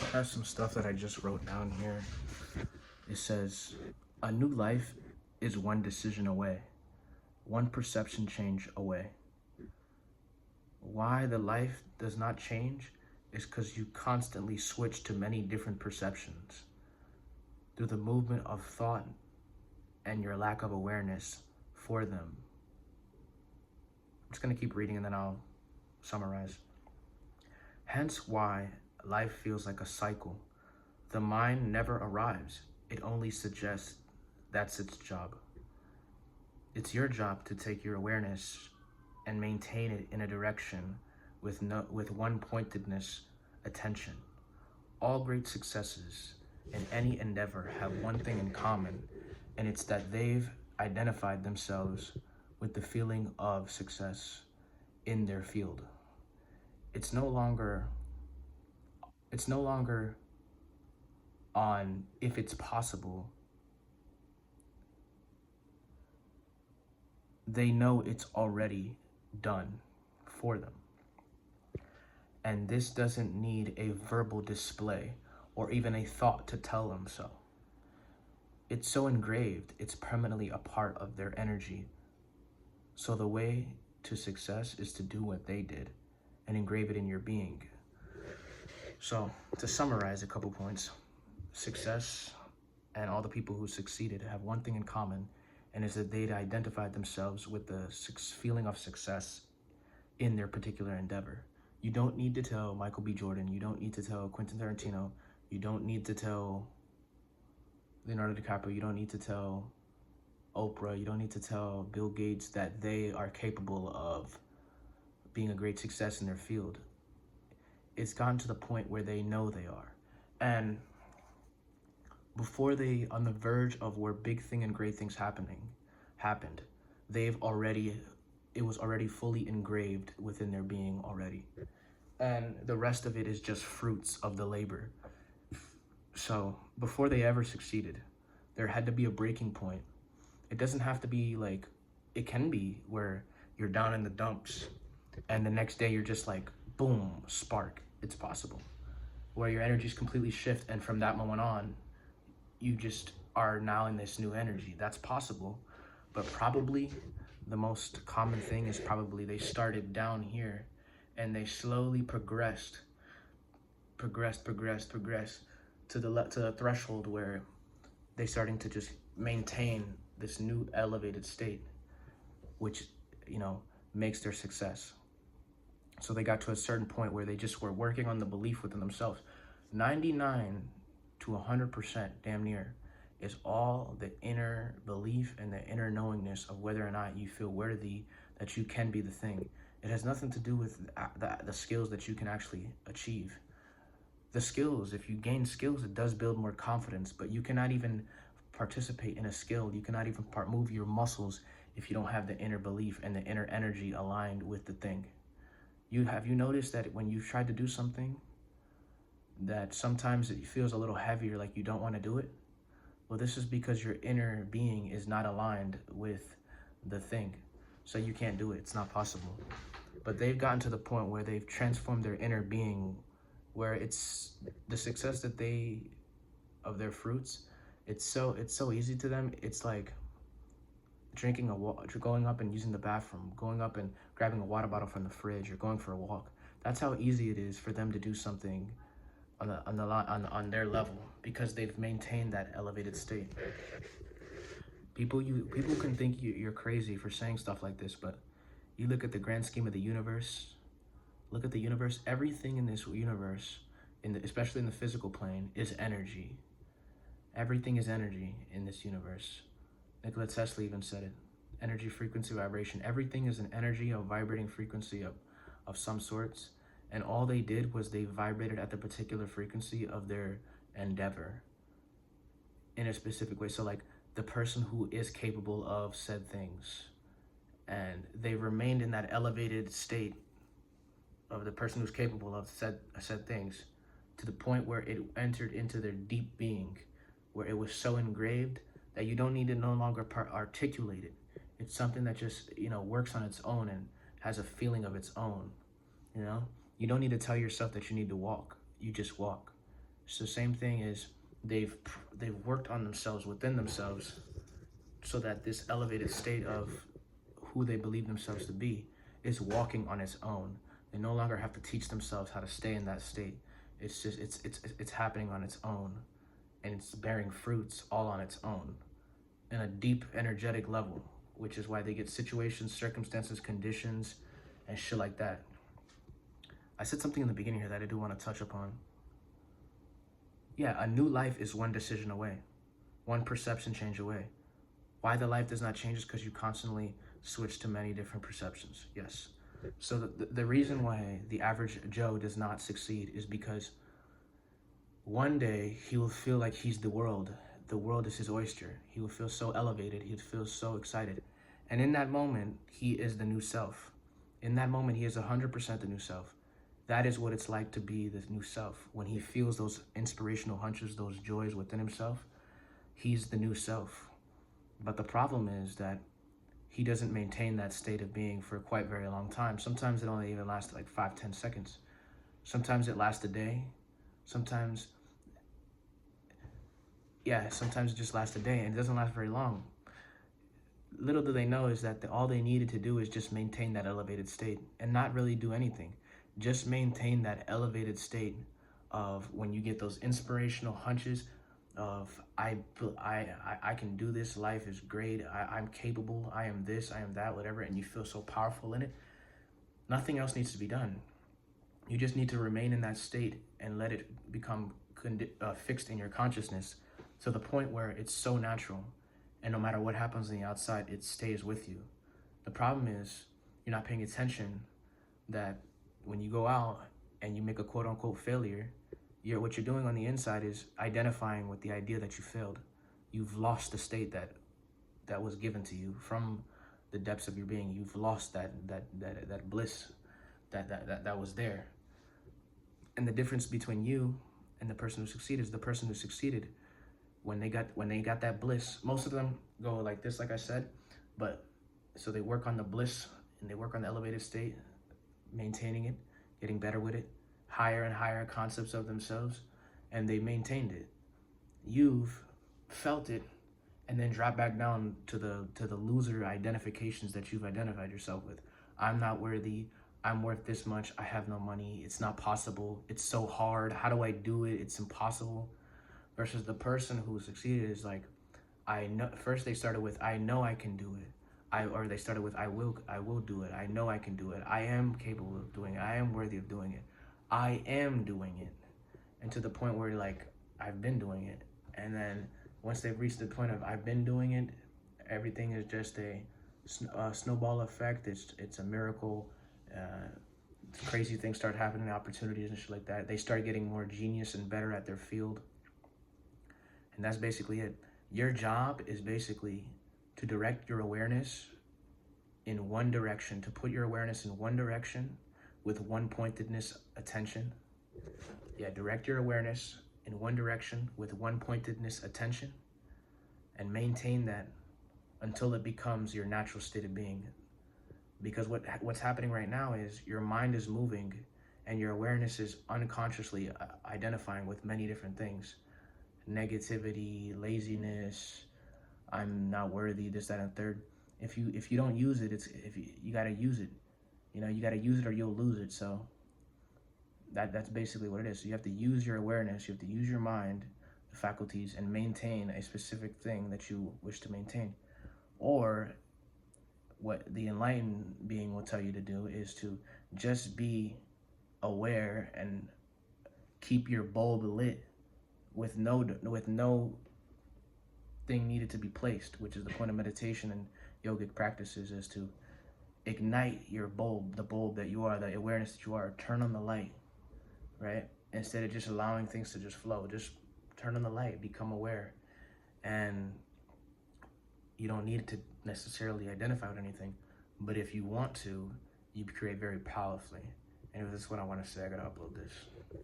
I have some stuff that I just wrote down here. It says, a new life is one decision away, one perception change away. Why the life does not change is because you constantly switch to many different perceptions through the movement of thought and your lack of awareness for them. I'm just going to keep reading and then I'll summarize. Hence why life feels like a cycle. The mind never arrives. It only suggests that's its job. It's your job to take your awareness and maintain it in a direction with one pointedness, attention. All great successes in any endeavor have one thing in common, and it's that they've identified themselves with the feeling of success in their field. It's no longer on if it's possible. They know it's already done for them. And this doesn't need a verbal display or even a thought to tell them so. It's so engraved, it's permanently a part of their energy. So the way to success is to do what they did and engrave it in your being. So to summarize a couple points, success and all the people who succeeded have one thing in common, and is that they'd identified themselves with the feeling of success in their particular endeavor. You don't need to tell Michael B. Jordan, you don't need to tell Quentin Tarantino, you don't need to tell Leonardo DiCaprio, you don't need to tell Oprah, you don't need to tell Bill Gates that they are capable of being a great success in their field. It's gotten to the point where they know they are. And before they, on the verge of where big thing and great things happened, it was already fully engraved within their being already. And the rest of it is just fruits of the labor. So before they ever succeeded, there had to be a breaking point. It doesn't have to be like, it can be where you're down in the dumps and the next day you're just like, boom, spark. It's possible. Where your energies completely shift, and from that moment on, you just are now in this new energy. That's possible. But probably the most common thing is probably they started down here and they slowly progressed to the threshold where they're starting to just maintain this new elevated state, which, makes their success. So they got to a certain point where they just were working on the belief within themselves. 99 to 100%, damn near, is all the inner belief and the inner knowingness of whether or not you feel worthy that you can be the thing. It has nothing to do with the skills that you can actually achieve. The skills, if you gain skills, it does build more confidence, but you cannot even participate in a skill. You cannot even move your muscles if you don't have the inner belief and the inner energy aligned with the thing. Have you noticed that when you've tried to do something, that sometimes it feels a little heavier, like you don't want to do it? Well, this is because your inner being is not aligned with the thing. So you can't do it. It's not possible. But they've gotten to the point where they've transformed their inner being, where it's the success that of their fruits, it's so easy to them. It's like drinking going up and using the bathroom, going up and grabbing a water bottle from the fridge, or going for a walk. That's how easy it is for them to do something on their level, because they've maintained that elevated state. People can think you're crazy for saying stuff like this, but you look at the grand scheme of the universe. Look at the universe. Everything in this universe, especially in the physical plane, is energy. Everything is energy in this universe. Nikola Tesla even said it. Energy, frequency, vibration. Everything is an energy, a vibrating frequency of some sorts. And all they did was they vibrated at the particular frequency of their endeavor in a specific way. So like the person who is capable of said things, and they remained in that elevated state of the person who's capable of said things, to the point where it entered into their deep being, where it was so engraved that you don't need to no longer articulate it. It's something that just, works on its own and has a feeling of its own, You don't need to tell yourself that you need to walk. You just walk. It's the same thing as they've worked on themselves within themselves, so that this elevated state of who they believe themselves to be is walking on its own. They no longer have to teach themselves how to stay in that state. It's just it's happening on its own, and it's bearing fruits all on its own in a deep energetic level, which is why they get situations, circumstances, conditions, and shit like that. I said something in the beginning here that I do want to touch upon. Yeah, a new life is one decision away, one perception change away. Why the life does not change is because you constantly switch to many different perceptions. Yes. So the reason why the average Joe does not succeed is because one day he will feel like he's the world. The world is his oyster. He will feel so elevated. He'll feel so excited. And in that moment, he is the new self. In that moment, he is 100% the new self. That is what it's like to be the new self. When he feels those inspirational hunches, those joys within himself, he's the new self. But the problem is that he doesn't maintain that state of being for quite a very long time. Sometimes it only even lasts like 5-10 seconds. Sometimes it lasts a day. Sometimes it just lasts a day, and it doesn't last very long. Little do they know is that all they needed to do is just maintain that elevated state and not really do anything. Just maintain that elevated state of when you get those inspirational hunches of I can do this, life is great, I'm capable, I am this, I am that, whatever, and you feel so powerful in it. Nothing else needs to be done. You just need to remain in that state and let it become fixed in your consciousness to the point where it's so natural, and no matter what happens on the outside, it stays with you. The problem is you're not paying attention that when you go out and you make a quote-unquote failure, what you're doing on the inside is identifying with the idea that you failed. You've lost the state that was given to you from the depths of your being. You've lost that bliss that was there. And the difference between you and the person who succeeded is the person who succeeded, when they got that bliss, most of them go like this, like I said, but so they work on the bliss and they work on the elevated state, maintaining it, getting better with it, higher and higher concepts of themselves, and they maintained it. You've felt it and then drop back down to the loser identifications that you've identified yourself with. I'm not worthy, I'm worth this much, I have no money, it's not possible, it's so hard, how do I do it, it's impossible. Versus the person who succeeded is like, I know. First they started with, I know I can do it. Or they started with, I will do it. I know I can do it. I am capable of doing it. I am worthy of doing it. I am doing it. And to the point where like, I've been doing it. And then once they've reached the point of, I've been doing it, everything is just a snowball effect. It's a miracle. Crazy things start happening, opportunities and shit like that. They start getting more genius and better at their field. And that's basically it. Your job is basically to direct your awareness in one direction, to put your awareness in one direction with one pointedness attention. Yeah, direct your awareness in one direction with one pointedness attention, and maintain that until it becomes your natural state of being. Because what's happening right now is your mind is moving and your awareness is unconsciously identifying with many different things. Negativity, laziness, I'm not worthy, this, that, and third. If you don't use it, you gotta use it. You know, you gotta use it or you'll lose it. So that's basically what it is. So you have to use your awareness, you have to use your mind, the faculties, and maintain a specific thing that you wish to maintain. Or what the enlightened being will tell you to do is to just be aware and keep your bulb lit with no thing needed to be placed, which is the point of meditation and yogic practices, is to ignite your bulb, the bulb that you are, the awareness that you are. Turn on the light, right? Instead of just allowing things to just flow, just turn on the light, become aware. And you don't need to necessarily identify with anything, but if you want to, you create very powerfully. And if this is what I want to say, I gotta upload this.